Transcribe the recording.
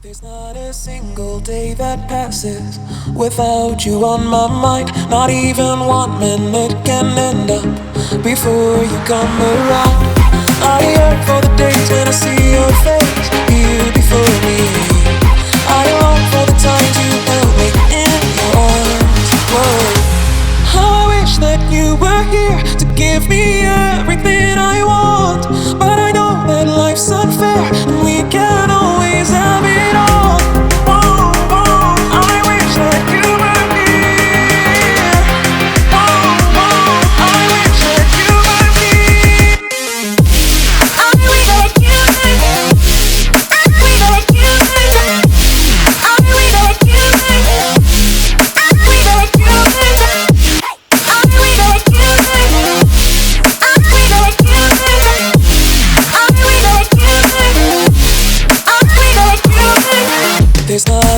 There's not a single day that passes without you on my mind. Not even 1 minute can end up before you come around. I yearn for the days when I see your face here before me. I long for the times you held me in your arms. Whoa. How I wish that you were here to give me everything I want. But I know that life's unfair and we can't always have it all. Whoa, whoa, I wish that you were here. Whoa, whoa, I wish that you were here. I wish that you were here. I wish that you were here. I wish that you were here. I wish that you were here. There's not